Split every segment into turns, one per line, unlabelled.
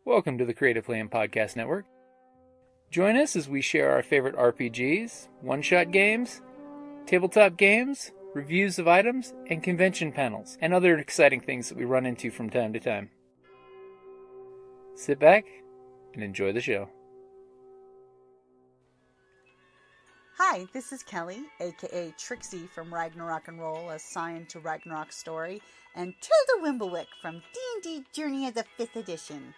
Welcome to the Creative Plan Podcast Network. Join us as we share our favorite RPGs, one-shot games, tabletop games, reviews of items, and convention panels, and other exciting things that we run into from time to time. Sit back and enjoy the show.
Hi, this is Kelly, aka Trixie from Ragnarok and Roll, a Scion to Ragnarok story, and Tilda Wimblewick from D&D Journey of the 5th Edition.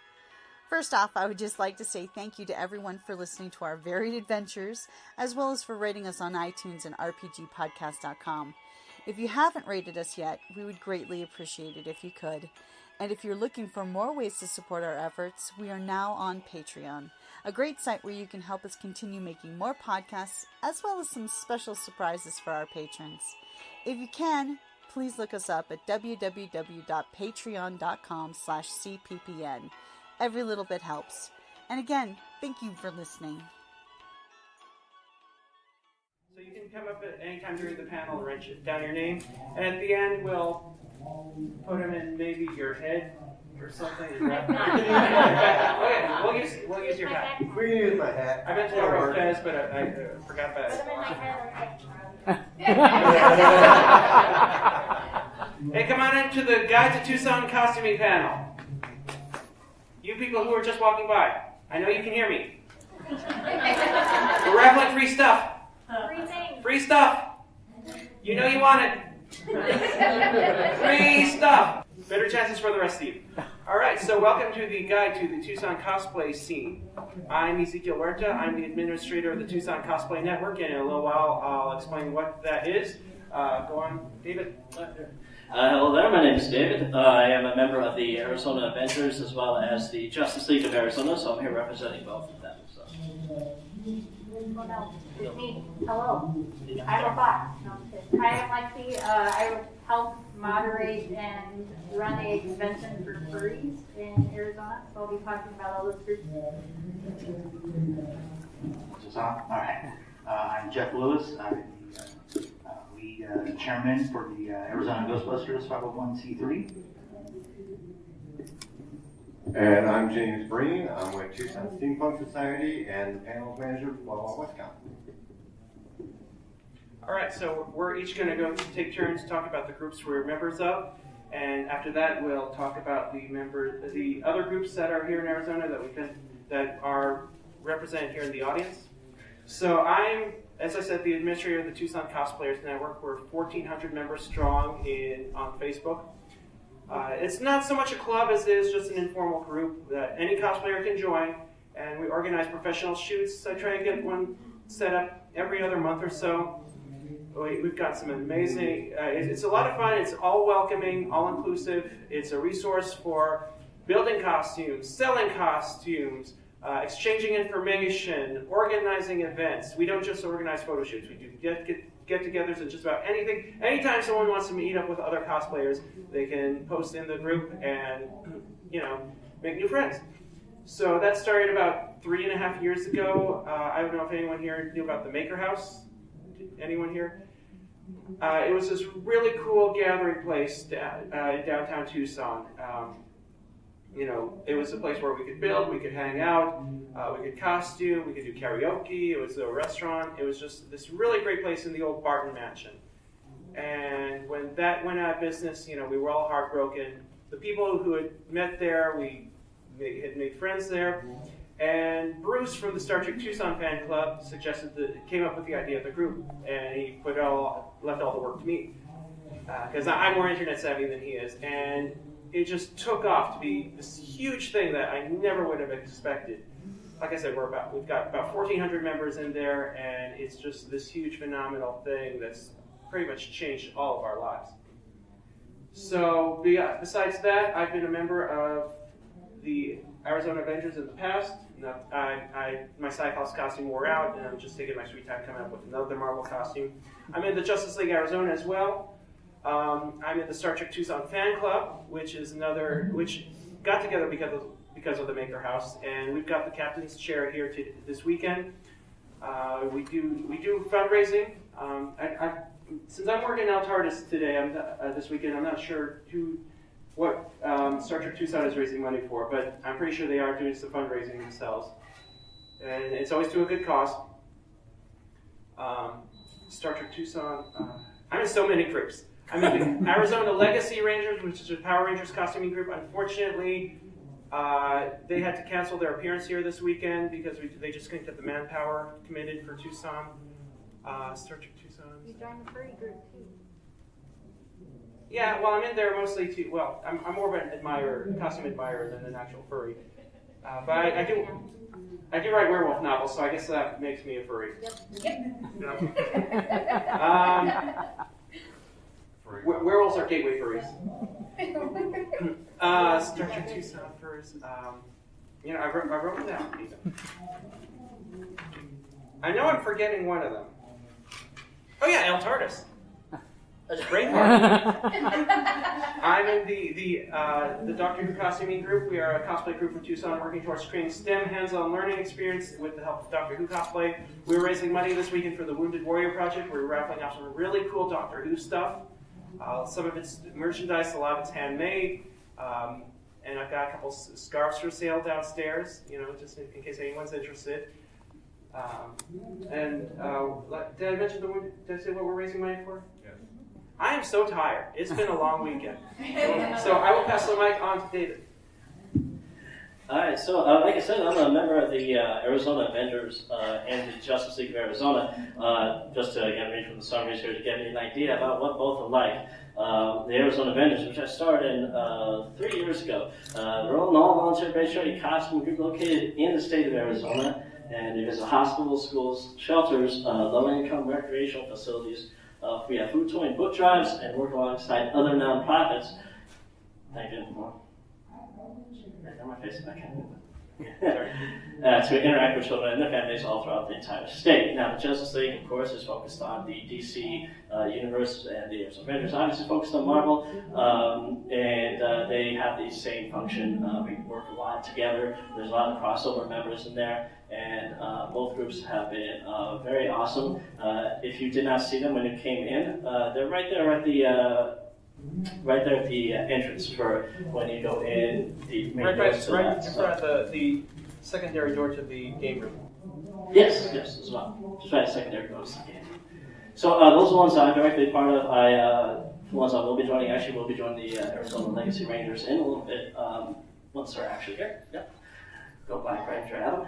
First off, I would just like to say thank you to everyone for listening to our varied adventures, as well as for rating us on iTunes and rpgpodcast.com. If you haven't rated us yet, we would greatly appreciate it if you could. And if you're looking for more ways to support our efforts, we are now on Patreon, a great site where you can help us continue making more podcasts, as well as some special surprises for our patrons. If you can, please look us up at www.patreon.com/cppn. Every little bit helps. And again, thank you for listening.
So you can come up at any time during the panel and write down your name, and at the end we'll put them in maybe your head or something. Okay, we'll use your hat.
We can use my hat.
I meant to borrow Fez, but I forgot about it. Hey, come on into the Guide to Tucson Costuming panel. You people who are just walking by, I know you can hear me. We're raffling free stuff. Free stuff. You know you want it. Free stuff. Better chances for the rest of you. All right, so welcome to the Guide to the Tucson Cosplay Scene. I'm Ezekiel Huerta. I'm the administrator of the Tucson Cosplay Network, and in a little while I'll explain what that is. Go on, David.
Hello there, my name is David. I am a member of the Arizona Avengers as well as the Justice League of Arizona, so I'm here representing both of them. So.
It's me. Hello. I'm a bot. No, hi, I'm Lexi. I help moderate and run a convention for furries in Arizona, so I'll be talking about all those groups.
Is this on? All right. I'm Jeff Lewis. I'm the chairman for the Arizona Ghostbusters 501c3.
And I'm James Breen. I'm with Tucson Steampunk Society and the panels manager for Wild Wisconsin.
All right, so we're each going to go take turns to talk about the groups we're members of, and after that we'll talk about the other groups that are here in Arizona that are represented here in the audience. So I'm, as I said, the administrator of the Tucson Cosplayers Network. We're 1,400 members strong on Facebook. It's not so much a club as it is just an informal group that any cosplayer can join, and we organize professional shoots. I try and get one set up every other month or so. We've got some amazing, it's a lot of fun. It's all welcoming, all inclusive. It's a resource for building costumes, selling costumes, exchanging information, organizing events. We don't just organize photo shoots. We do get-togethers and just about anything. Anytime someone wants to meet up with other cosplayers, they can post in the group and, make new friends. So that started about 3.5 years ago. I don't know if anyone here knew about the Maker House. Anyone here? It was this really cool gathering place in downtown Tucson. It was a place where we could build, we could hang out, we could costume, we could do karaoke. It was a restaurant. It was just this really great place in the old Barton Mansion. And when that went out of business, we were all heartbroken. The people who had met there, we had made friends there. And Bruce from the Star Trek Tucson fan club came up with the idea of the group, and he left all the work to me, because I'm more internet savvy than he is. And it just took off to be this huge thing that I never would have expected. Like I said, we've got about 1,400 members in there, and it's just this huge, phenomenal thing that's pretty much changed all of our lives. So besides that, I've been a member of the Arizona Avengers in the past. My Cyclops costume wore out, and I'm just taking my sweet time coming up with another Marvel costume. I'm in the Justice League Arizona as well. I'm in the Star Trek Tucson fan club, which got together because of the Maker House, and we've got the captain's chair here this weekend. We do fundraising. Since I'm working out hardest today, this weekend, I'm not sure who what Star Trek Tucson is raising money for, but I'm pretty sure they are doing some fundraising themselves. And it's always to a good cause. Star Trek Tucson, I'm in so many groups. I'm in the Arizona Legacy Rangers, which is a Power Rangers costuming group. Unfortunately, they had to cancel their appearance here this weekend because they just couldn't get the manpower committed for Tucson. Star Trek Tucson.
You joined the furry group too.
Yeah, well, I'm in there mostly to, well, I'm more of an admirer, costume admirer than an actual furry. But I do write werewolf novels, so I guess that makes me a furry.
Yep.
Werewolves are gateway furries. Star Trek Tucson furs. I wrote them down. I know I'm forgetting one of them. Oh yeah, El Tardis. That's great part. I'm in the Doctor Who costuming group. We are a cosplay group from Tucson working towards creating STEM hands-on learning experience with the help of Doctor Who cosplay. We're raising money this weekend for the Wounded Warrior Project. We're raffling off some really cool Doctor Who stuff. Some of it's merchandise, a lot of it's handmade. And I've got a couple scarves for sale downstairs, just in case anyone's interested. Did I mention did I say what we're raising money for? Yes. I am so tired. It's been a long weekend. So I will pass the mic on to David.
All right, so like I said, I'm a member of the Arizona Avengers and the Justice League of Arizona. Just to read from the summaries here to get an idea about what both are like. The Arizona Avengers, which I started in 3 years ago. We're an all-volunteer-based charity costume group located in the state of Arizona, and we visit hospitals, schools, shelters, low-income recreational facilities. We have food, toy, and book drives, and work alongside other nonprofits. Thank you. Right on my face, I can't move it. To interact with children and their families all throughout the entire state. Now, the Justice League, of course, is focused on the DC universe, and the Arizona Avengers obviously focused on Marvel, and they have the same function. We work a lot together. There's a lot of crossover members in there, and both groups have been very awesome. If you did not see them when you came in, they're right there at the entrance for when you go in the main
right in front of the secondary door to the game room.
Yes, as well. Just right at the secondary door to the game. So those are the ones I'm directly part of. The ones I will be joining, will be joining the Arizona Legacy Rangers in a little bit, once they're actually here. Yep. Go Black Ranger Adam.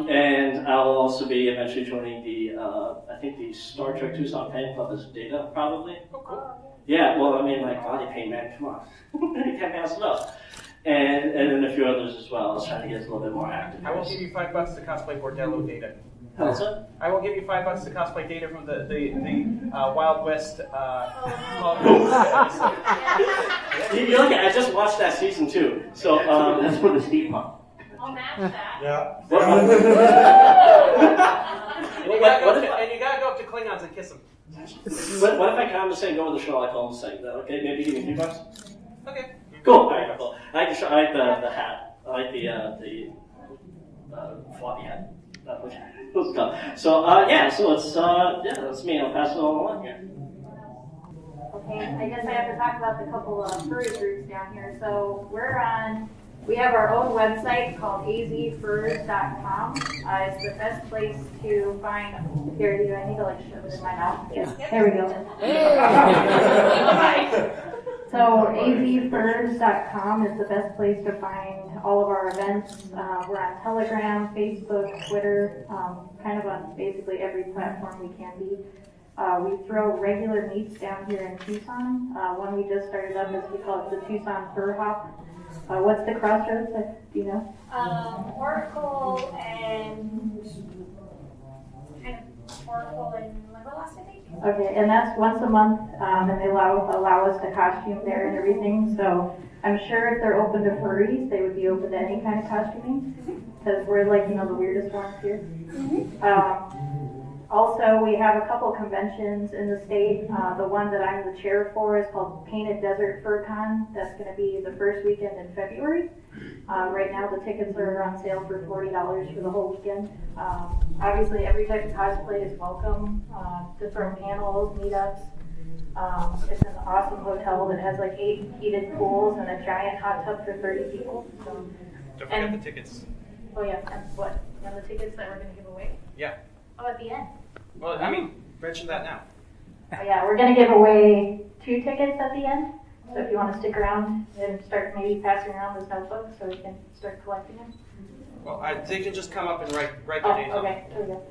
And I'll also be eventually joining I think the Star Trek Tucson fan club as data, probably.
Oh, cool.
Yeah, well, body paint, man, come on. You can't pass it up. And then a few others as well. I was trying to get a little bit more active.
I will give you $5 to cosplay Bordello data.
How's that?
I will give you $5 to cosplay data from the Wild West.
You're looking, I just watched that season 2. So
That's for the steampunk.
I'll match that.
Yeah.
And you gotta go up to Klingons and kiss them.
What if I condescend go with the Sherlock Holmes thing? Okay, maybe give me $3.
Okay.
Cool. All right, cool. I like the hat. I like the floppy hat. So so it's that's me. I'll pass it all along here.
Okay, I guess I have to talk about the couple of furry groups down here. So we have our own website called azfurs.com. It's the best place to find, here, do I need to shove it in my mouth? Yes, there we go. So azfurs.com is the best place to find all of our events. We're on Telegram, Facebook, Twitter, kind of on basically every platform we can be. We throw regular meets down here in Tucson. One we just started up is we call it the Tucson Fur Hop. What's the crossroads? Do you know? Oracle and Limberlost, I think.
Okay, and that's once a month, and they allow us to costume there and everything. So I'm sure if they're open to furries, they would be open to any kind of costuming, because we're the weirdest ones here. Also, we have a couple conventions in the state. The one that I'm the chair for is called Painted Desert Fur Con. That's going to be the first weekend in February. Right now, the tickets are on sale for $40 for the whole weekend. Obviously, every type of cosplay is welcome. Different panels, meetups.
It's an awesome hotel that has like 8 heated pools and a giant hot tub for 30 people. So,
Don't forget the tickets.
oh yeah, and what? And the tickets that we're going to give away?
Yeah.
Oh, at the end.
Well, I mean, mention that now.
Oh yeah, we're going to give away 2 tickets at the end. So if you want to stick around and start maybe passing around this notebook so we can start collecting them.
Well, they can just come up and write their names on it.
Okay, there we go.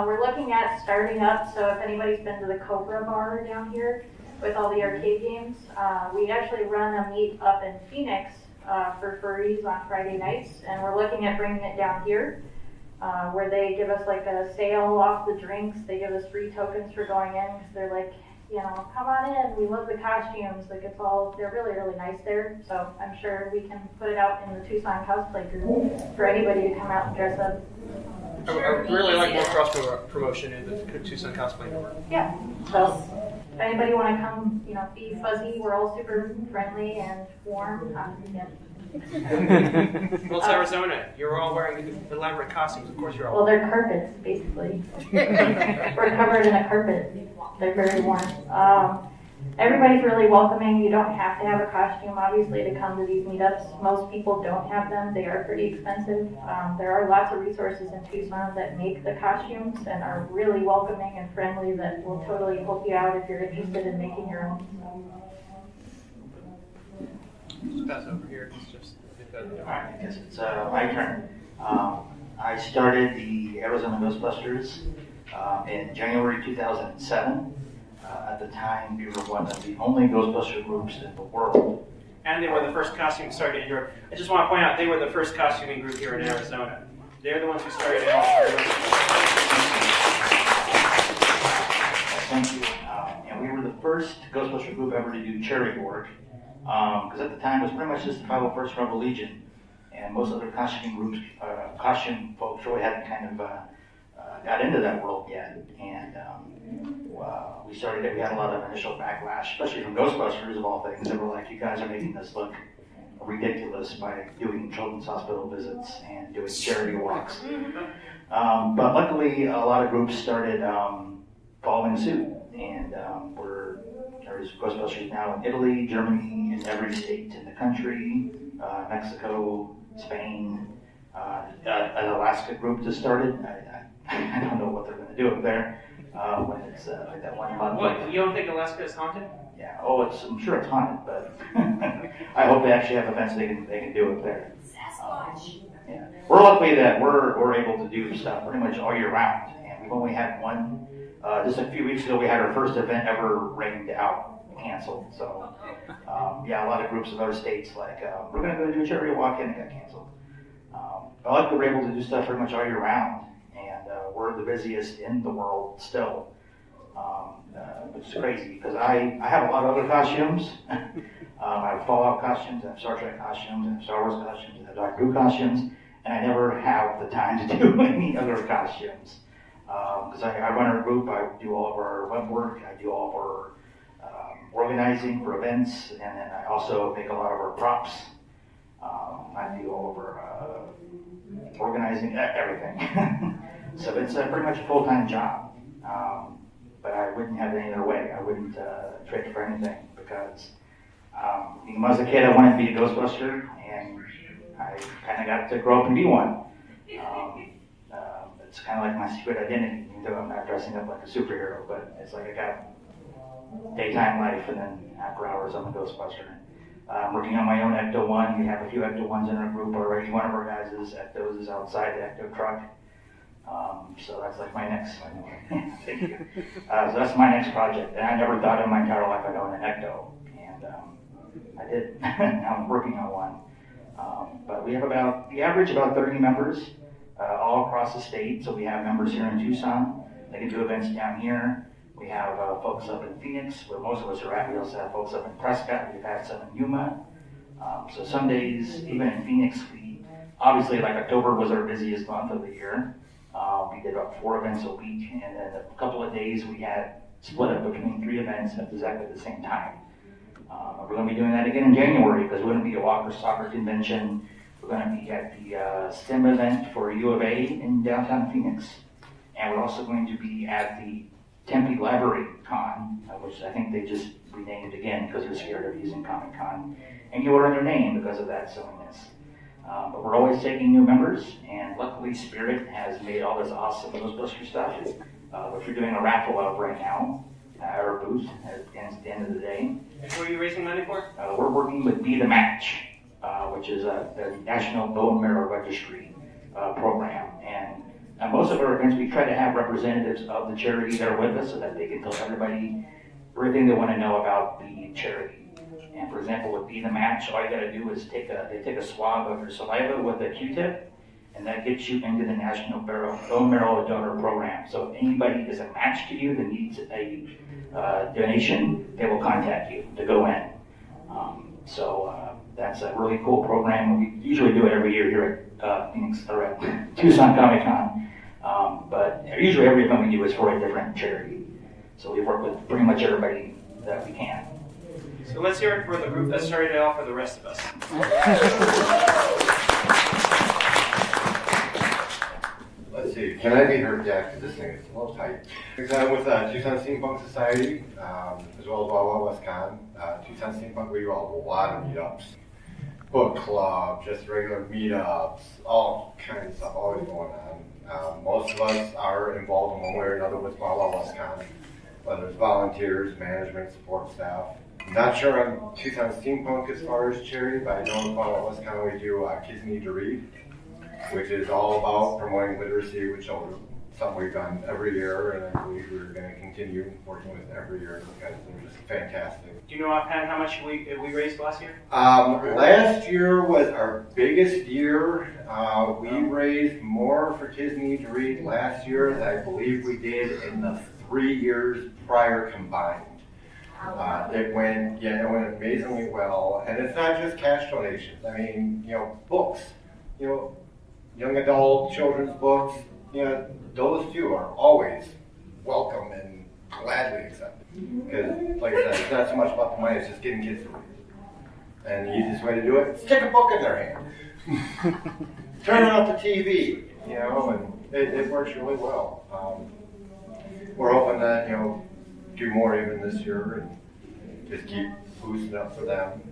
We're looking at starting up, so if anybody's been to the Cobra Bar down here with all the arcade games, we actually run a meet up in Phoenix for furries on Friday nights, and we're looking at bringing it down here, where they give us like a sale off the drinks. They give us free tokens for going in, because they're like, you know, come on in, we love the costumes, like it's all, they're really, really nice there, so I'm sure we can put it out in the Tucson cosplay group for anybody to come out and dress up.
I really like more cross promotion in the Tucson Cosplay Network.
Yeah, so if anybody want to come, you know, be fuzzy, we're all super friendly and warm. Yeah.
Well, it's Arizona. You're all wearing elaborate costumes. Of course, you're all.
Well, they're carpets, basically. We're covered in a carpet. They're very warm. Everybody's really welcoming. You don't have to have a costume, obviously, to come to these meetups. Most people don't have them. They are pretty expensive. There are lots of resources in Tucson that make the costumes and are really welcoming and friendly that will totally help you out if you're interested in making your own.
Just pass over here. It's just.
All right, I guess it's my turn. I started the Arizona Ghostbusters in January 2007. At the time, we were one of the only Ghostbuster groups in the world.
And they were the first costume started in Europe. I just want to point out, they were the first costuming group here in Arizona. They're the ones who started it all.
Thank you. And we were the first Ghostbuster group ever to do charity work. Because at the time, it was pretty much just the 501st Rebel Legion. And most other costuming groups, costume folks really hadn't kind of got into that world yet. And we started it. We had a lot of initial backlash, especially from Ghostbusters of all things. They were like, you guys are making this look ridiculous by doing children's hospital visits and doing charity walks. But luckily, a lot of groups started following suit. And there's Ghostbusters now in Italy, Germany, in every state in the country, Mexico, Spain. An Alaska group just started. I don't know what they're going to do up there when it's like that one month.
What, you don't think Alaska is haunted?
Yeah. Oh, I'm sure it's haunted, but I hope they actually have events they can do up there.
Sasquatch.
Yeah. We're lucky that we're able to do stuff pretty much all year round, and we've only had one. Just a few weeks ago, we had our first event ever rained out, canceled. So, a lot of groups in other states like we're going to go do a charity walk-in, and it got canceled. But luckily, we're able to do stuff pretty much all year round, and we're the busiest in the world still, which is crazy because I have a lot of other costumes. I have Fallout costumes, I have Star Trek costumes, I have Star Wars costumes, I have Doctor Who costumes, and I never have the time to do any other costumes. Because I run our group, I do all of our web work, I do all of our organizing for events, and then I also make a lot of our props. I do all of our organizing, everything. So it's pretty much a full-time job. But I wouldn't have it any other way. I wouldn't trade for anything because when I was a kid, I wanted to be a Ghostbuster, and I kind of got to grow up and be one. It's kind of like my secret identity, even though I'm not dressing up like a superhero, but it's like I got daytime life, and then after hours, I'm a Ghostbuster. I'm working on my own Ecto-1. We have a few Ecto-1s in our group already. One of our guys' Ectos is outside the Ecto truck. So that's like my next, thank you. So that's my next project. And I never thought in my entire life I'd own an Ecto. And I did. Now I'm working on one. But we average about 30 members. All across the state, so we have members here in Tucson. They can do events down here. We have folks up in Phoenix, where most of us are at. We also have folks up in Prescott. We've had some in Yuma. So some days, even in Phoenix, we obviously, like October was our busiest month of the year. We did about 4 events a week, and then a couple of days we had split up between 3 events at exactly the same time. We're going to be doing that again in January because we're going to be at Walker Soccer Convention. We're going to be at the STEM event for U of A in downtown Phoenix. And we're also going to be at the Tempe Library Con, which I think they just renamed it again because they're scared of using Comic Con, and you learn their name because of that silliness. But we're always taking new members, and luckily Spirit has made all this awesome Ghostbuster stuff, which we're doing a raffle of right now at our booth at the end of the day.
And who are you raising money for?
We're working with Be the Match, which is the National Bone Marrow Registry program. And most of our events, we try to have representatives of the charity there with us so that they can tell everybody everything they want to know about the charity. And for example, with Be the Match, all you got to do is take a swab of your saliva with a Q-tip, and that gets you into the National Bone Marrow Donor Program. So if anybody is a match to you that needs a donation, they will contact you to go in. That's a really cool program. We usually do it every year here at Phoenix or at Tucson Comic Con, but usually every event we do is for a different charity. So we work with pretty much everybody that we can.
So let's hear it for the group that started it all for the rest of us.
Let's see, can I be heard, Jack? Because this thing is a little tight. I'm with Tucson Steampunk Society, as well as Wild West Con. Tucson Steampunk, we do a lot of meetups. Book club, just regular meetups, all kinds of stuff always going on. Most of us are involved in one way or another with Wild West Con, whether it's volunteers, management, support staff. Not sure on Tucson Steampunk as far as charity, but I know in Wild West Con we do Kids Need to Read, which is all about promoting literacy with children. Something we've done every year, and I believe we're going to continue working with every year because they're just fantastic.
Do you know offhand how much we raised last year?
Last year was our biggest year. We raised more for Kids Need to Read last year than I believe we did in the 3 years prior combined. It went amazingly well, and it's not just cash donations. I mean, books, young adult children's books, those two are always welcome and gladly accepted. Because, like I said, it's not so much about the money, it's just getting kids to read. And the easiest way to do it is stick a book in their hand. Turn off the TV, and it works really well. We're hoping that, do more even this year and just keep boosting up for them.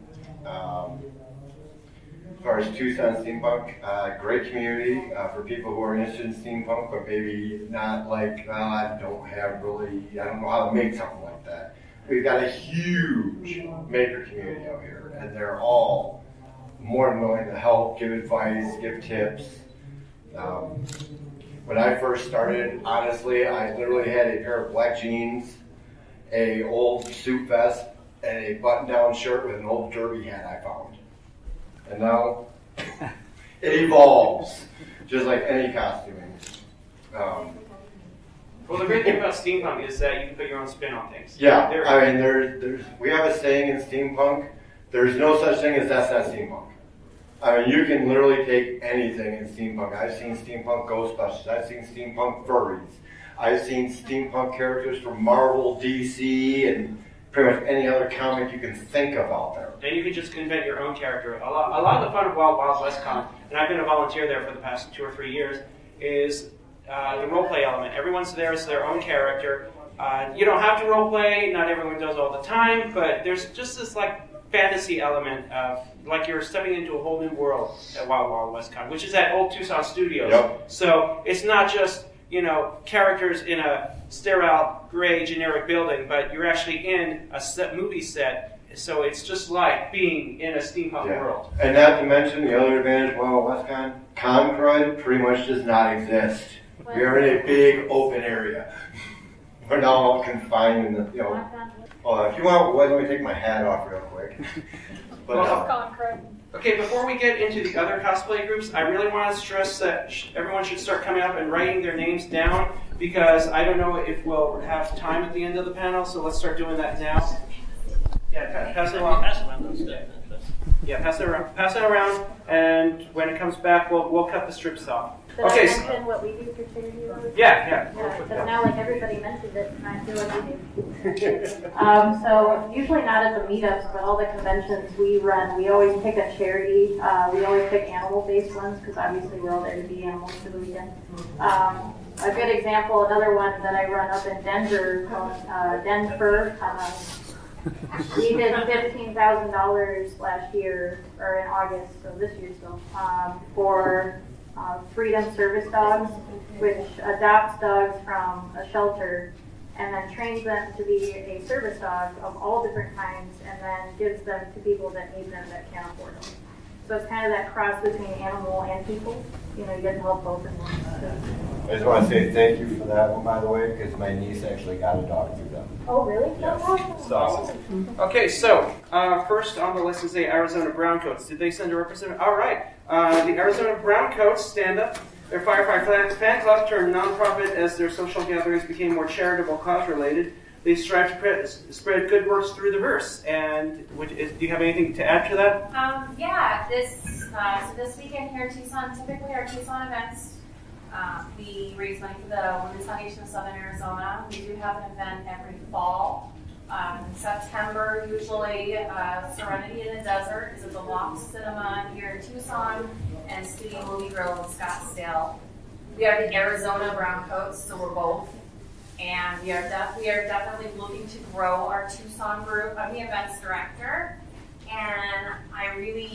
As far as Tucson Steampunk, great community for people who are interested in steampunk, but maybe not like, I don't know how to make something like that. We've got a huge maker community out here, and they're all more than willing to help, give advice, give tips. When I first started, honestly, I literally had a pair of black jeans, a old suit vest, and a button-down shirt with an old derby hat I found. And now it evolves, just like any costuming.
Well, the great thing about steampunk is that you can put your own spin on things.
Yeah, I mean, we have a saying in steampunk, there's no such thing as that's not steampunk. I mean, you can literally take anything in steampunk. I've seen steampunk Ghostbusters, I've seen steampunk furries, I've seen steampunk characters from Marvel, DC, and pretty much any other comic you can think of out there.
Then you can just invent your own character. A lot of the fun of Wild West Con, and I've been a volunteer there for the past 2 or 3 years, is the roleplay element. Everyone's there as their own character. You don't have to roleplay, not everyone does all the time, but there's just this fantasy element of you're stepping into a whole new world at Wild West Con, which is at Old Tucson Studios.
Yep.
So it's not just characters in a sterile, gray, generic building, but you're actually in a movie set. So it's just like being in a steampunk world. And
not to mention the other advantage of Wild West Con, Concrud pretty much does not exist. We are in a big open area. We're not all confined in the, if you want, let me take my hat off real quick.
Okay, before we get into the other cosplay groups, I really want to stress that everyone should start coming up and writing their names down, because I don't know if we'll have time at the end of the panel, so let's start doing that now. Yeah, pass it along.
Pass around those stuff.
Yeah, pass it around. Pass it around, and when it comes back, we'll cut the strips off.
Did
Okay,
I
so-
mention what we do for charity?
Yeah.
Yeah, because now like everybody mentioned it, and I feel like we do. So usually not at the meetups, but all the conventions we run, we always pick a charity. We always pick animal-based ones because obviously we're all there to be animals for the weekend. A good example, another one that I run up in Denver called Denver. We did $15,000 last year, or in August, so this year still, for Freedom Service Dogs, which adopts dogs from a shelter and then trains them to be a service dog of all different kinds and then gives them to people that need them that can't afford them. So it's kind of that cross between animal and people. You know, you get to help both in one.
I just want to say thank you for that one, by the way, because my niece actually got a dog through them.
Oh, really?
Yes.
That's
So,
Okay, so first on the list is the Arizona Browncoats. Did they send a representative? All right. The Arizona Browncoats stand up. Their Firefly fan club turned nonprofit as their social gatherings became more charitable, cause-related. They strive to spread good works through the verse. And do you have anything to add to that?
Yeah, this weekend here in Tucson, typically our Tucson events, we raise money for the Women's Foundation of Southern Arizona. We do have an event every fall. In September, usually, Serenity in the Desert is at the Loft Cinema here in Tucson, and Studio Movie Grill in Scottsdale. We are the Arizona Browncoats, so we're both. And we are definitely looking to grow our Tucson group. I'm the events director, and I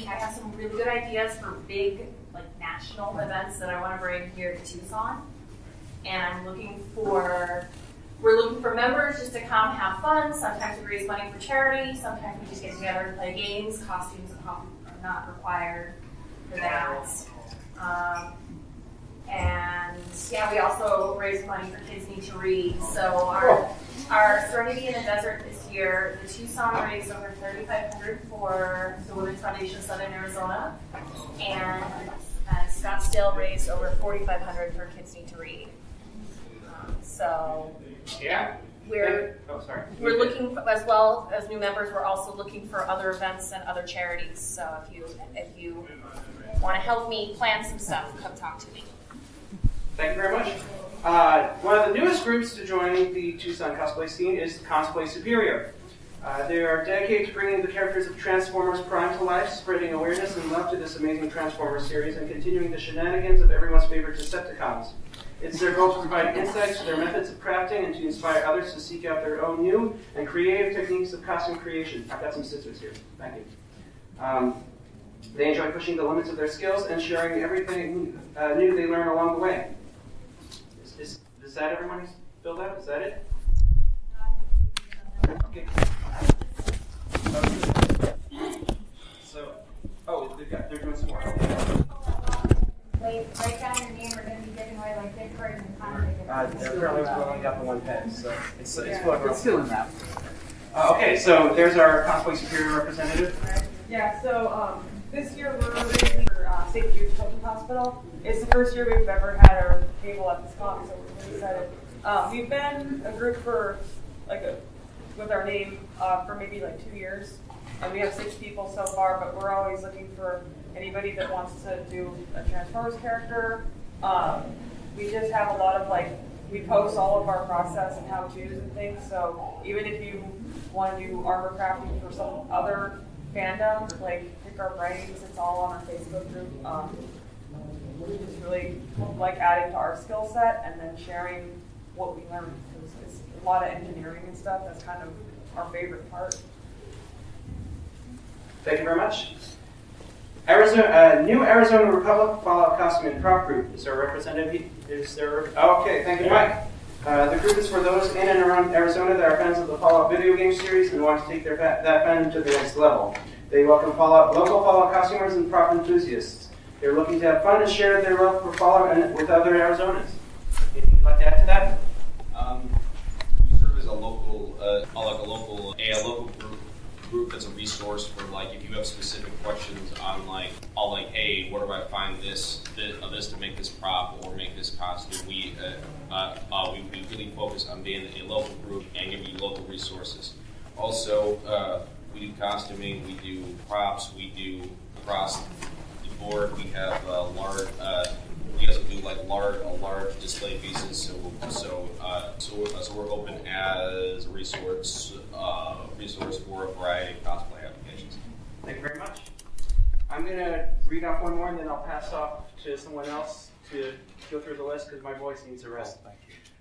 have some really good ideas for big, like national events that I want to bring here to Tucson. And we're looking for members just to come have fun. Sometimes we raise money for charity. Sometimes we just get together and play games. Costumes are not required for that. And yeah, we also raise money for Kids Need to Read. So our Serenity in the Desert this year, the Tucson raised over $3,500 for the Women's Foundation of Southern Arizona, and Scottsdale raised over $4,500 for Kids Need to Read. So
Yeah.
we're looking as well as new members. We're also looking for other events and other charities. So if you want to help me plan some stuff, come talk to me.
Thank you very much. One of the newest groups to join the Tucson cosplay scene is Cosplay Superior. They are dedicated to bringing the characters of Transformers Prime to life, spreading awareness and love to this amazing Transformers series, and continuing the shenanigans of everyone's favorite Decepticons. It's their goal to provide insights to their methods of crafting and to inspire others to seek out their own new and creative techniques of costume creation. I've got some scissors here. Thank you. They enjoy pushing the limits of their skills and sharing everything new they learn along the way. Is that everyone who's filled out? Is that it? Okay. They're doing some more.
Write down your name. We're going to be giving away like Vick cards and contact.
They're currently filling up the one pen, so it's
filling that.
Okay, so there's our Cosplay Superior representative.
Yeah, so this year we're raising for St. Jude's Children's Hospital. It's the first year we've ever had our table at this con, so we're really excited. We've been a group for with our name for maybe 2 years, and we have 6 people so far. But we're always looking for anybody that wants to do a Transformers character. We just have a lot of we post all of our process and how-tos and things. So even if you want to do armor crafting for some other fandom, pick our brains. It's all on our Facebook group. We just really like adding to our skill set and then sharing what we learned. It's a lot of engineering and stuff. That's kind of our favorite part.
Thank you very much. New Arizona Republic Fallout Costume and Prop Group. Is there a representative? Okay, thank you, Mike. The group is for those in and around Arizona that are fans of the Fallout video game series and want to take that fandom to the next level. They welcome local Fallout costumers and prop enthusiasts. They're looking to have fun and share their love for Fallout and with other Arizonans. Anything you'd like to add to that?
We serve as a local group that's a resource for if you have specific questions on hey, where do I find this to make this prop or make this costume? We really focus on being a local group and giving you local resources. Also, we do costuming, we do props, we do across the board. We have we also do like a large display pieces. So we're open as a resource for a variety of cosplay applications.
Thank you very much. I'm going to read off one more, and then I'll pass off to someone else to go through the list because my voice needs a rest.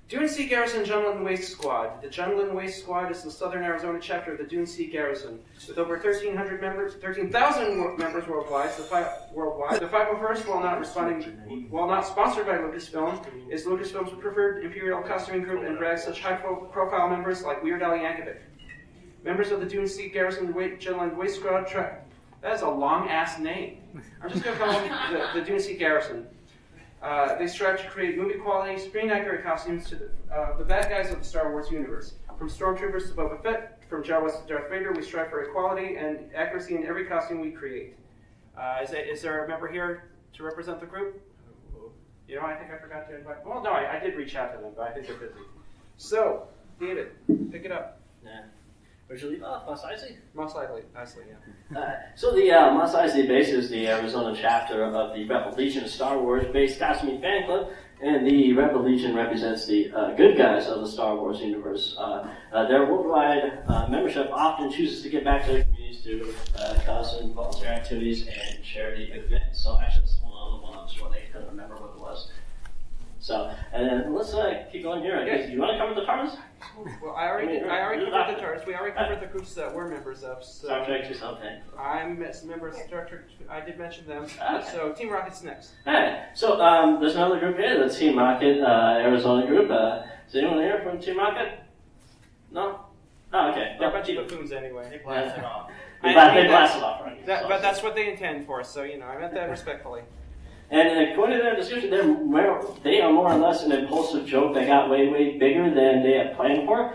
Dune Sea Garrison Jungle and Waste Squad. The Jungle and Waste Squad is the Southern Arizona chapter of the Dune Sea Garrison. With over 13,000 members worldwide, the 501st, while not sponsored by Lucasfilm, is Lucasfilm's preferred Imperial costuming group and brags such high-profile members like Weird Al Yankovic. Members of the Dune Sea Garrison Jungle and Waste Squad. That is a long-ass name. I'm just going to call them the Dune Sea Garrison. They strive to create movie-quality, screen-accurate costumes to the bad guys of the Star Wars universe. From Stormtroopers to Boba Fett, from Jawas to Darth Vader, we strive for equality and accuracy in every costume we create. Is there a member here to represent the group? You know, I think I forgot to invite. Well, no, I did reach out to them, but I think they're busy. So, David, pick it up.
Yeah. Where'd you leave off? Mos Eisley?
Mos Eisley, yeah.
So the Mos Eisley base is the Arizona chapter of the Rebel Legion Star Wars-based costuming fan club, and the Rebel Legion represents the good guys of the Star Wars universe. Their worldwide membership often chooses to give back to their communities through costume, volunteer activities, and charity events. So actually, that's one of the ones where they couldn't remember what it was. So, and then let's keep going here. I guess you want to cover the TARDIS?
Well, I already covered the TARDIS. We already covered the groups that we're members of. So
Star Trek or something.
I'm a member of Star Trek. I did mention them.
Okay.
So Team Rocket's next.
Alright, so there's another group here, the Team Rocket Arizona group. Is anyone here from Team Rocket? No? Oh, okay.
They're a bunch of buffoons anyway.
They blasted off. They blasted off, right?
But that's what they intend for, so, you know, I meant that respectfully.
And according to their description, they are more or less an impulsive joke that got way, way bigger than they had planned for.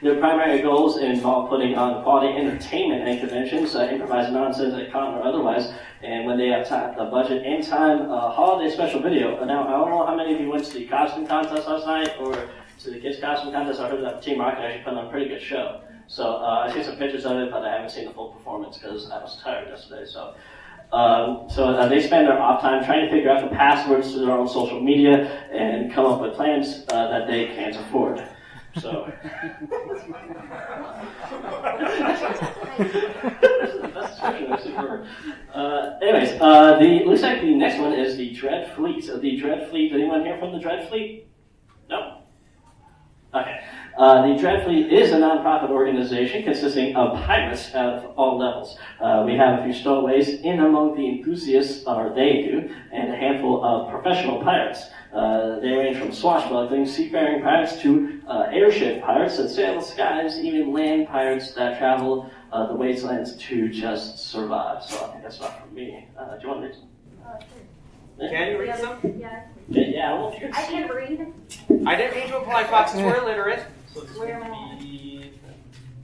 Their primary goals involve putting on quality entertainment and conventions, improvised nonsense at con or otherwise, and when they have time, the budget and time, holiday special video. Now, I don't know how many of you went to the costume contest last night or to the kids' costume contest. I heard that Team Rocket actually put on a pretty good show. So I've seen some pictures of it, but I haven't seen the full performance because I was tired yesterday. So they spend their off time trying to figure out the passwords to their own social media and come up with plans that they can't afford. So. Anyways, looks like the next one is the Dread Fleet. The Dread Fleet, anyone here from the Dread Fleet? No? Okay. The Dread Fleet is a nonprofit organization consisting of pirates of all levels. We have a few stowaways in among the enthusiasts, or they do, and a handful of professional pirates. They range from swashbuckling, seafaring pirates to airship pirates that sail the skies, even land pirates that travel the wastelands to just survive. So I think that's not for me. Do you want to read some?
Sure. Can you read some?
Yeah.
Yeah, I don't know if you can
I
see
can
it.
read.
I didn't mean to imply foxes were illiterate.
So this
Where
would
am I?
be...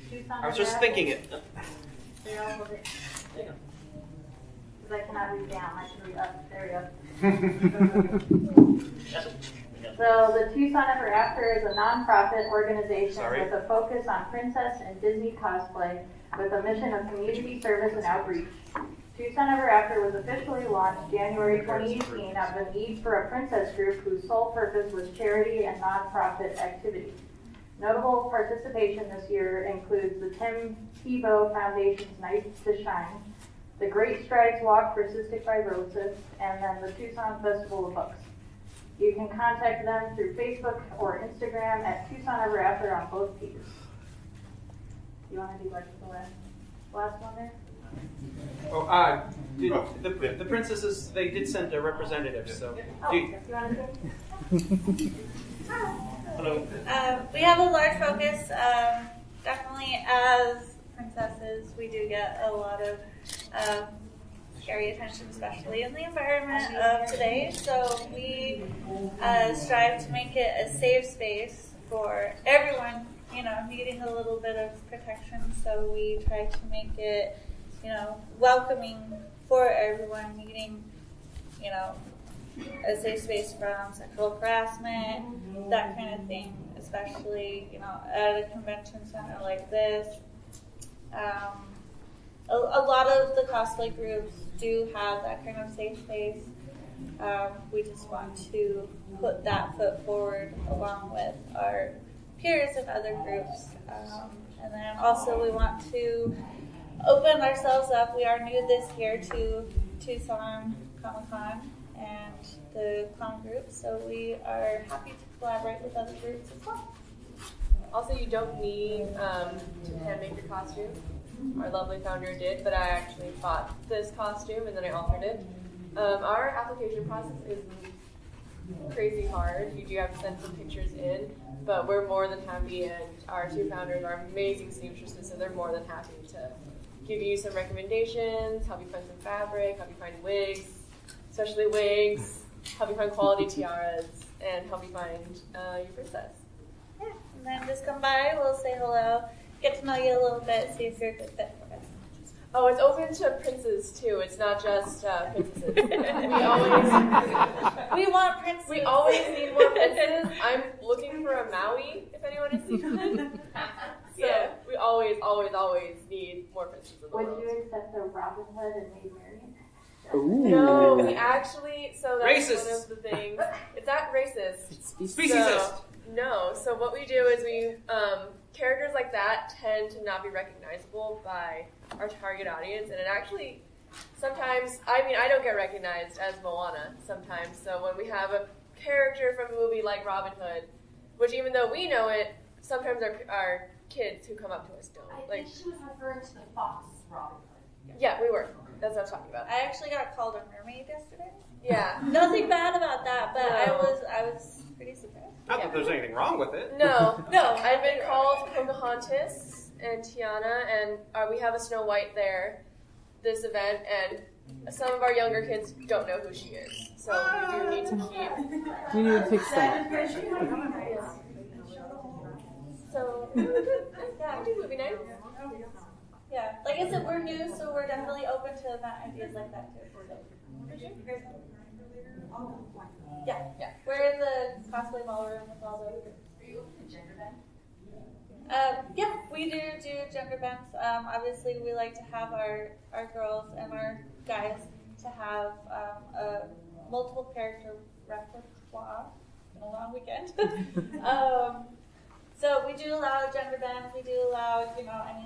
Tucson
I was just thinking it.
There you go.
There you go.
Because I cannot read down. I can read up. There we go.
Yes.
So the Tucson Ever After is a nonprofit organization
Sorry.
with a focus on princess and Disney cosplay with a mission of community service and outreach. Tucson Ever After was officially launched January 2018 out of a need for a princess group whose sole purpose was charity and nonprofit activity. Notable participation this year includes the Tim Tebow Foundation's Nights to Shine, the Great Strides Walk for Cystic Fibrosis, and then the Tucson Festival of Books. You can contact them through Facebook or Instagram at Tucson Ever After on both pages. You want to do like the last one there?
Oh, the princesses, they did send a representative, so.
Oh, you want to say?
Hello.
We have a large focus. Definitely as princesses, we do get a lot of scary attention, especially in the environment of today. So we strive to make it a safe space for everyone, needing a little bit of protection. So we try to make it, welcoming for everyone, needing, a safe space from sexual harassment, that kind of thing, especially, at a convention center like this. A lot of the cosplay groups do have that kind of safe space. We just want to put that foot forward along with our peers and other groups. And then also we want to open ourselves up. We are new this year to Tucson Comic-Con and the con group, so we are happy to collaborate with other groups as well.
Also, you don't need to hand make your costume. Our lovely founder did, but I actually bought this costume and then I altered it. Our application process is crazy hard. You do have to send some pictures in, but we're more than happy, and our two founders are amazing seamstresses, so they're more than happy to give you some recommendations, help you find some fabric, help you find wigs, especially wigs, help you find quality tiaras, and help you find your princess.
Yeah, and then just come by, we'll say hello, get to know you a little bit, see if you're a good fit for us.
Oh, it's open to princes too. It's not just princesses. We
want princes.
We always need more princes. I'm looking for a Maui, if anyone has seen one. So yeah. We always need more princes in the world.
Would you accept the Robin Hood and Maid Marian?
Ooh.
No, we actually, so that's
Racist.
one of the things. It's not racist.
Speciesist.
No, so what we do is we, characters like that tend to not be recognizable by our target audience, and it actually, sometimes, I don't get recognized as Moana sometimes, so when we have a character from a movie like Robin Hood, which even though we know it, sometimes our kids who come up to us don't.
I think she was referring to the fox Robin Hood.
Yeah, we were. That's what I was talking about.
I actually got called a mermaid yesterday.
Yeah.
Nothing bad about that, but
No.
I was pretty surprised.
Not that there's anything wrong with it.
No. I've been called Pocahontas and Tiana, and we have a Snow White there, this event, and some of our younger kids don't know who she is. So we do need to keep...
We need to fix that.
So, yeah, we do movie night.
Yeah, like I said, we're new, so we're definitely open to ideas like that too. Yeah. We're in the cosplay ballroom with all the.
Are you open to gender bend?
Yeah, we do gender bends. Obviously, we like to have our girls and our guys to have a multiple character repertoire. It's been a long weekend. So we do allow gender bends. We do allow,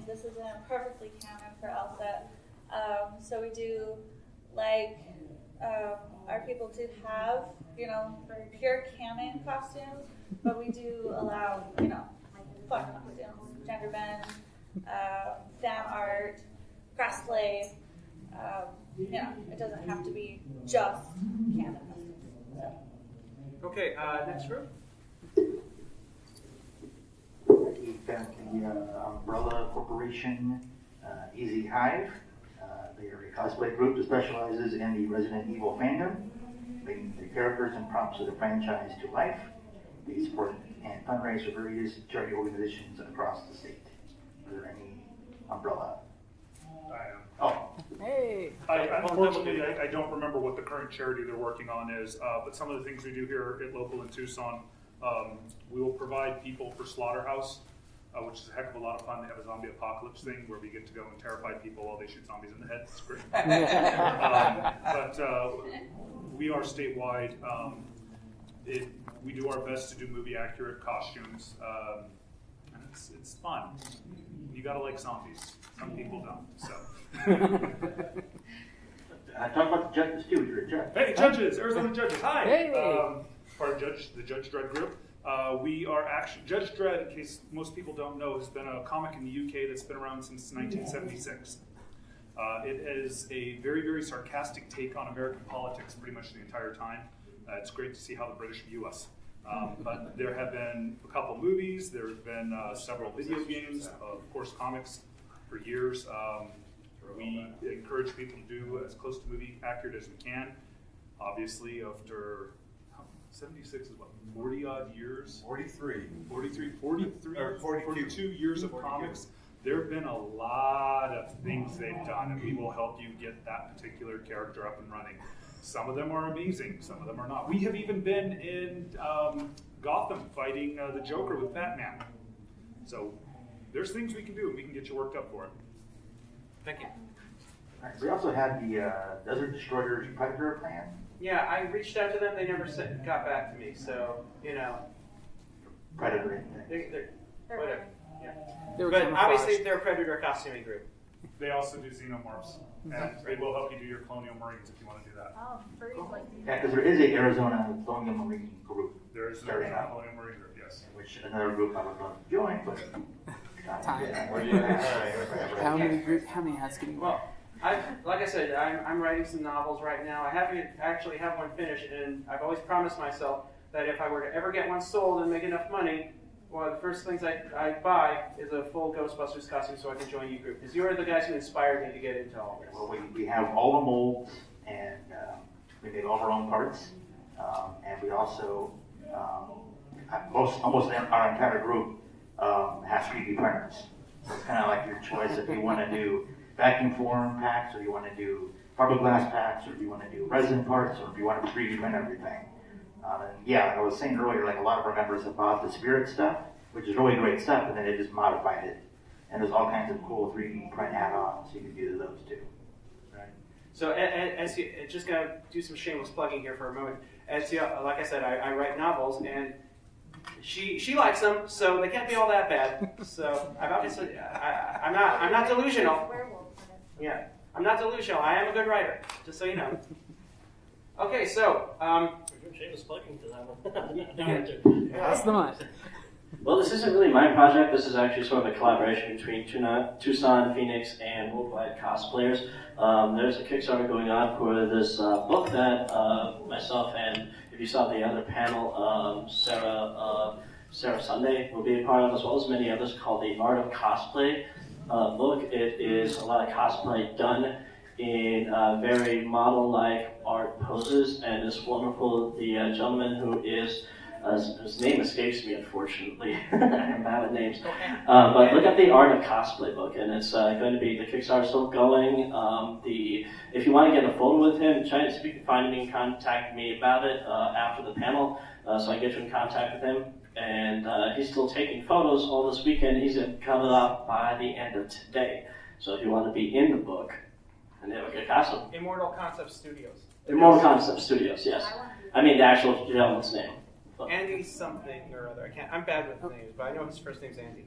this isn't perfectly canon for LSAT. So we do like our people to have, pure canon costumes, but we do allow, fun costumes, gender bend, fan art, cosplay. It doesn't have to be just canon costumes. So.
Okay, next group.
We've got the Umbrella Corporation, Easy Hive. They are a cosplay group that specializes in the Resident Evil fandom, bringing the characters and props of the franchise to life. They support and fundraise for various charity organizations across the state. Are there any Umbrella?
I am.
Oh.
Hey.
Unfortunately, I don't remember what the current charity they're working on is, but some of the things we do here at local in Tucson, we will provide people for Slaughterhouse, which is a heck of a lot of fun. They have a zombie apocalypse thing where we get to go and terrify people while they shoot zombies in the head. It's great. But we are statewide. We do our best to do movie accurate costumes, and it's fun. You gotta like zombies. Some people don't. So.
Talk about the judges too. You're a judge.
Hey, judges! Arizona judges. Hi.
Hey.
Part of the Judge Dredd group. We are actually Judge Dredd. In case most people don't know, has been a comic in the UK that's been around since 1976. It is a very, very sarcastic take on American politics pretty much the entire time. It's great to see how the British view us. But there have been a couple movies, there have been several video games, of course comics for years. We encourage people to do as close to movie accurate as we can. Obviously, after 76 is what, 40 odd years? 42 years of comics. There have been a lot of things they've done, and we will help you get that particular character up and running. Some of them are amazing, some of them are not. We have even been in Gotham fighting the Joker with Batman. So there's things we can do, and we can get you worked up for it.
Thank you.
All right, we also had the Desert Destroyer's Predator plan.
Yeah, I reached out to them. They never got back to me. So,
Predator.
they're whatever. Yeah.
They were
But
camouflaged.
obviously, they're a Predator costuming group.
They also do xenomorphs, and they will help you do your Colonial Marines if you want to do that.
Oh, furries like
Yeah, because there is a Arizona Colonial Marine group,
There is no
Starting out.
Colonial Marine group, yes.
which another group I would love to join, but
Time.
Yeah.
How many hats can you wear?
Well, like I said, I'm writing some novels right now. I haven't actually have one finished, and I've always promised myself that if I were to ever get one sold and make enough money, one of the first things I buy is a full Ghostbusters costume so I can join you group. Because you are the guys who inspired me to get into all this.
Well, we have all the molds, and we make all of our own parts, and we also almost our entire group has 3D printers. So it's kind of like your choice if you want to do vacuum form packs, or you want to do fiberglass packs, or if you want to do resin parts, or if you want to 3D print everything. And yeah, like I was saying earlier, like a lot of our members have bought the Spirit stuff, which is really great stuff, and then they just modified it. And there's all kinds of cool 3D print add-ons, so you can do those too.
Right. So, as you, just gonna do some shameless plugging here for a moment. As you, like I said, I write novels, and she likes them, so they can't be all that bad. So I'm obviously I'm not delusional. Yeah, I'm not delusional. I am a good writer, just so you know. Okay, so
Shameless plugging to that one.
Pass the mic.
Well, this isn't really my project. This is actually sort of a collaboration between Tucson, Phoenix, and Worldwide Cosplayers. There's a Kickstarter going on for this book that myself and, if you saw the other panel, Sarah Sunday will be a part of, as well as many others, called The Art of Cosplay book. It is a lot of cosplay done in very model-like art poses, and this wonderful, the gentleman who is, his name escapes me, unfortunately. I'm bad at names. But look at the Art of Cosplay book, and it's going to be, the Kickstarter still going. If you want to get a photo with him, try to see if you can find me and contact me about it after the panel, so I can get you in contact with him. And he's still taking photos all this weekend. He's going to cut it up by the end of today. So if you want to be in the book, and they have a good costume.
Immortal Concept Studios.
Immortal Concept Studios, yes. I mean the actual gentleman's name.
Andy something or other. I'm bad with names, but I know his first name's Andy.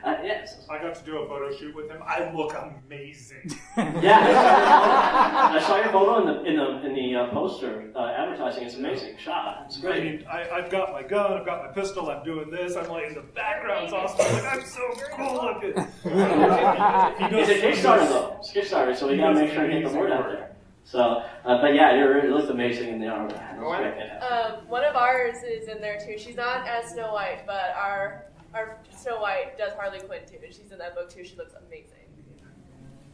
Yes.
I got to do a photo shoot with him. I look amazing.
Yeah, I saw your photo in the poster advertising. It's amazing shot. It's great.
I mean, I've got my gun, I've got my pistol, I'm doing this. I'm like, the background's awesome. I'm like, I'm so cool looking.
It's a Kickstarter though. It's Kickstarter, so we gotta make sure to get the word out there. So, but yeah, it looks amazing in the art.
One of ours is in there too. She's not as Snow White, but our Snow White does Harley Quinn too, and she's in that book too. She looks amazing.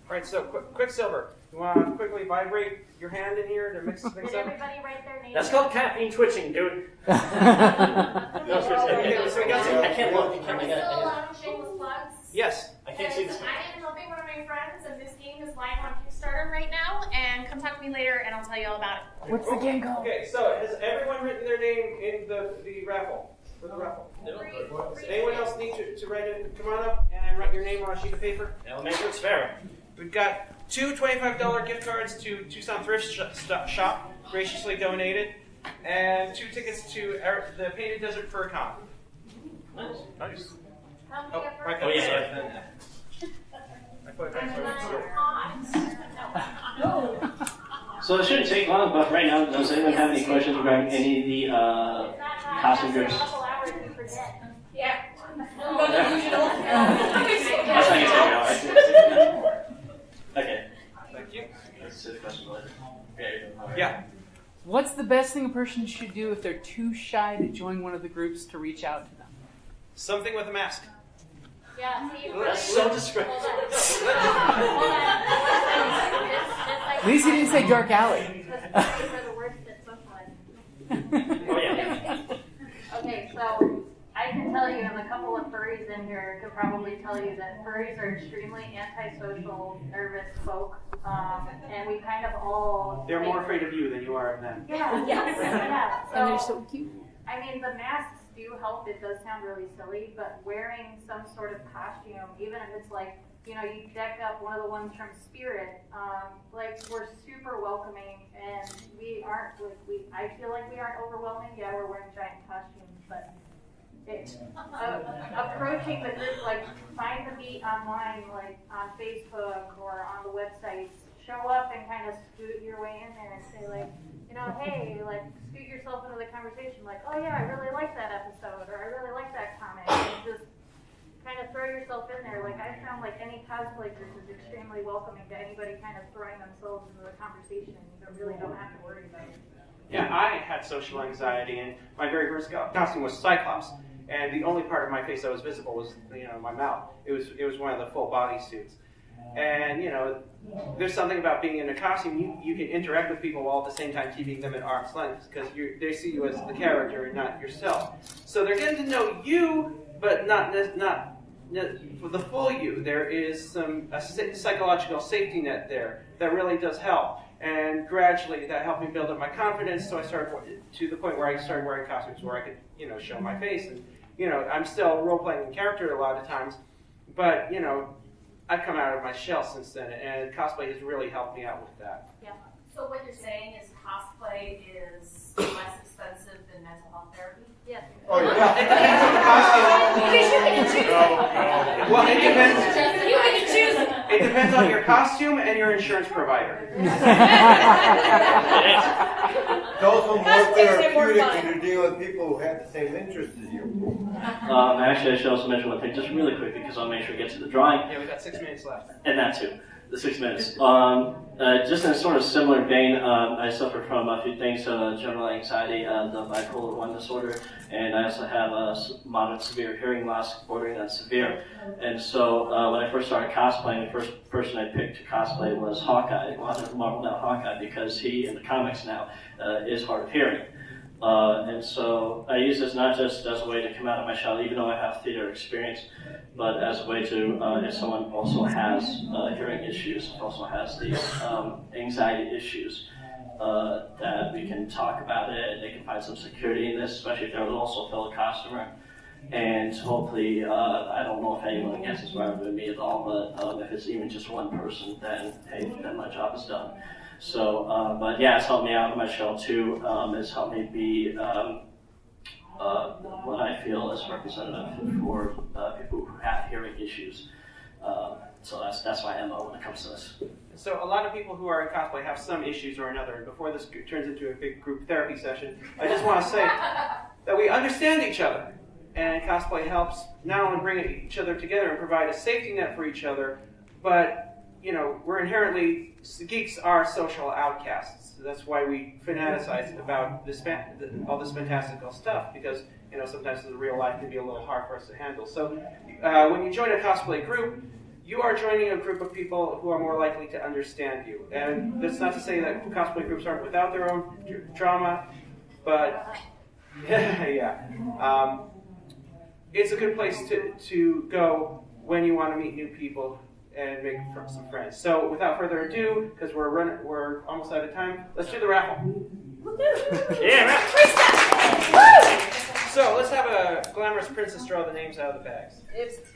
All right, so Quicksilver, you want to quickly vibrate your hand in here to mix things
Did
up?
everybody write their name?
That's called caffeine twitching, dude.
Okay, so we got some.
I can't look.
Are we still allowing shameless plugs?
Yes.
I can't see this.
I am helping one of my friends, and this game is live on Kickstarter right now. And contact me later, and I'll tell you all about it.
What's the game called?
Okay, so has everyone written their name in the raffle? For the raffle? Does anyone else need to write in? Come on up and write your name on a sheet of paper.
I'll make sure it's fair.
We've got two $25 gift cards to Tucson Thrift Shop, graciously donated, and 2 tickets to the Painted Desert Fur Con.
Nice.
Oh, right
Oh, yeah.
there. I put it back there.
So it shouldn't take long, but right now, does anyone have any questions regarding any of the costume groups?
Yeah.
That's not gonna Okay.
Thank you.
Let's see the question later.
Yeah.
What's the best thing a person should do if they're too shy to join one of the groups to reach out to them?
Something with a mask.
Yeah, see,
That's so descriptive.
At least he didn't say dark alley.
for the worst at socializing.
Oh yeah.
Okay, so I can tell you, and a couple of furries in here could probably tell you that furries are extremely antisocial, nervous folk, and we kind of all...
They're more afraid of you than you are of them.
Yeah, yeah.
And they're so cute.
I mean, the masks do help. It does sound really silly, but wearing some sort of costume, even if it's like you know, you deck up one of the ones from Spirit, like, we're super welcoming, and we aren't, like, I feel like we aren't overwhelming. Yeah, we're wearing giant costumes, but it's approaching the group, like, find the meet online, like, on Facebook or on the websites. Show up and kind of scoot your way in there and say, like, you know, hey, like, scoot yourself into the conversation, like, oh yeah, I really like that episode, or I really like that comic, and just kind of throw yourself in there. Like, I found like any cosplay group is extremely welcoming to anybody kind of throwing themselves into the conversation. You really don't have to worry about it.
Yeah, I had social anxiety, and my very first costume was Cyclops, and the only part of my face that was visible was, you know, my mouth. It was one of the full body suits. And, you know, there's something about being in a costume, you can interact with people while at the same time keeping them at arm's length, because they see you as the character and not yourself. So they're getting to know you, but not for the full you. There is a psychological safety net there that really does help. And gradually that helped me build up my confidence, so I started to the point where I started wearing costumes where I could, you know, show my face. And, you know, I'm still role-playing in character a lot of times, but, you know, I've come out of my shell since then, and cosplay has really helped me out with that.
Yeah. So what you're saying is cosplay is less expensive than mental health therapy?
Yes.
Oh, yeah.
Well, it depends on the costume.
Because you can choose it.
Well, it depends.
You can choose it.
It depends on your costume and your insurance provider.
It's also more
Costumes are more
therapeutic
fun.
when you're dealing with people who have the same interests as you.
Actually, I should also mention one thing, just really quick, because I'll make sure to get to the drawing.
Yeah, we've got 6 minutes left.
And that too, the 6 minutes. Just in a sort of similar vein, I suffer from a few things, general anxiety, the bipolar 1 disorder, and I also have a moderate severe hearing loss, bordering on severe. And so when I first started cosplaying, the first person I picked to cosplay was Hawkeye, Marvel now Hawkeye, because he, in the comics now, is hard of hearing. And so I use this not just as a way to come out of my shell, even though I have theater experience, but as a way to, if someone also has hearing issues, also has these anxiety issues, that we can talk about it, and they can find some security in this, especially if they're also a fellow costumer. And hopefully, I don't know if anyone gets inspired with me at all, but if it's even just one person, then hey, then my job is done. So, but yeah, it's helped me out of my shell too. It's helped me be what I feel is representative for people who have hearing issues. So that's my MO when it comes to this.
So a lot of people who are in cosplay have some issues or another, and before this turns into a big group therapy session, I just want to say that we understand each other, and cosplay helps not only bring each other together and provide a safety net for each other, but you know, we're inherently, geeks are social outcasts. That's why we fanaticize about all this fantastical stuff, because, you know, sometimes the real life can be a little hard for us to handle. So when you join a cosplay group, you are joining a group of people who are more likely to understand you. And that's not to say that cosplay groups aren't without their own drama, but yeah. It's a good place to go when you want to meet new people and make some friends. So without further ado, because we're almost out of time, let's do the raffle. Yeah, raffle. So let's have a glamorous princess draw the names out of the bags.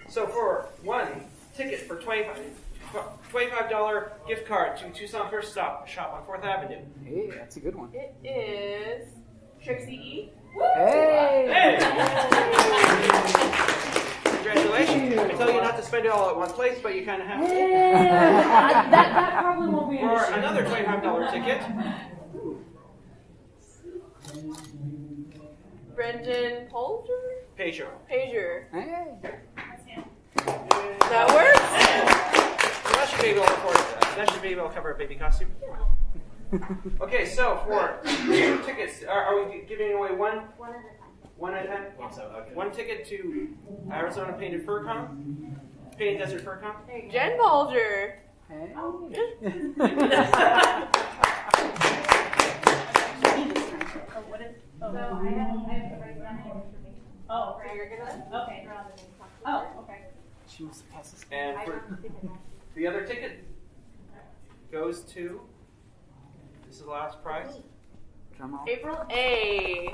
So for one ticket for $25 gift card to Tucson First Stop shop on 4th Avenue.
Hey, that's a good one.
It is Trixie E.
Hey!
Congratulations. I tell you not to spend it all at one place, but you kind of have to.
That probably won't be an
For
issue.
another $25 ticket.
Brendan Polger?
Pager.
Pager.
Hey!
That works?
Well, that should be able to afford that. That should be able to cover a baby costume. Okay, so for 2 tickets, are we giving away one? One at a time? One ticket to Arizona Painted Desert Fur Con.
Jen Polger.
Hey!
So I have to write down the information.
Oh,
So you're gonna? Okay.
Oh, okay.
She wants to pass this.
And for the other ticket goes to, this is the last prize.
Drum roll.
April A.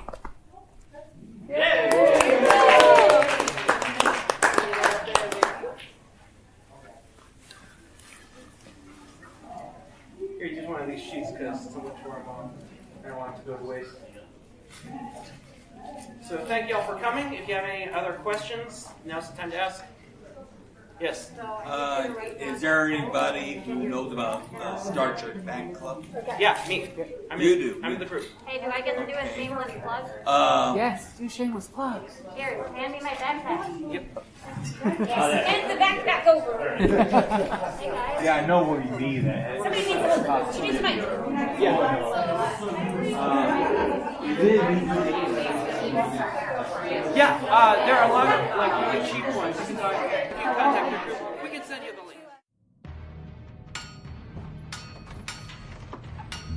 one of these sheets because so much work on. I don't want it to go to waste. So thank you all for coming. If you have any other questions, now's the time to ask. Yes.
Is there anybody who knows about the Star Trek fan club?
Yeah, me. I'm in the group.
Hey, do I get to do a shameless plug?
Yes, do shameless plugs.
Here, hand me my backpack.
Yep.
Yes, hand the backpack over. Hey guys.
Yeah, I know what you mean.
Somebody needs a she needs a mic.
Yeah, there are a lot of like really cheap ones. You can contact your group. We can send you the link.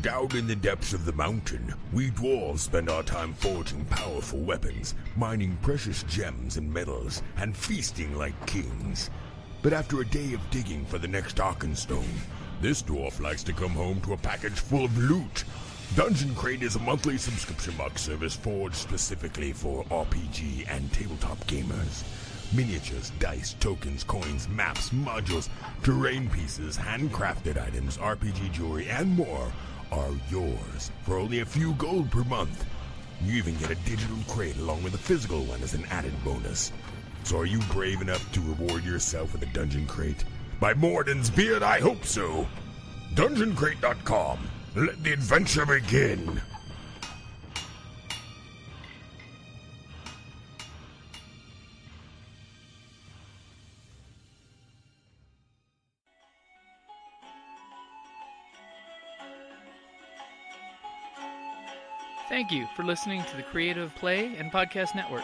Down in the depths of the mountain, we dwarves spend our time forging powerful weapons, mining precious gems and metals, and feasting like kings. But after a day of digging for the next Arkenstone, this dwarf likes to come home to a package full of loot. Dungeon Crate is a monthly subscription box service forged specifically for RPG and tabletop gamers. Miniatures, dice, tokens, coins, maps, modules, terrain pieces, handcrafted items, RPG jewelry, and more are yours for only a few gold per month. You even get a digital crate along with a physical one as an added bonus. So are you brave enough to reward yourself with a Dungeon Crate? By Morden's beard, I hope so. DungeonCrate.com. Let the adventure begin.
Thank you for listening to the Creative Play and Podcast Network.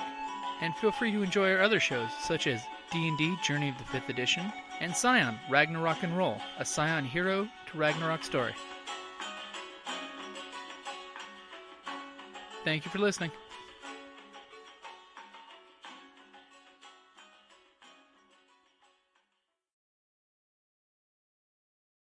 And feel free to enjoy our other shows, such as D&D Journey of the 5th Edition and Scion Ragnarok and Roll, a Scion hero to Ragnarok story. Thank you for listening.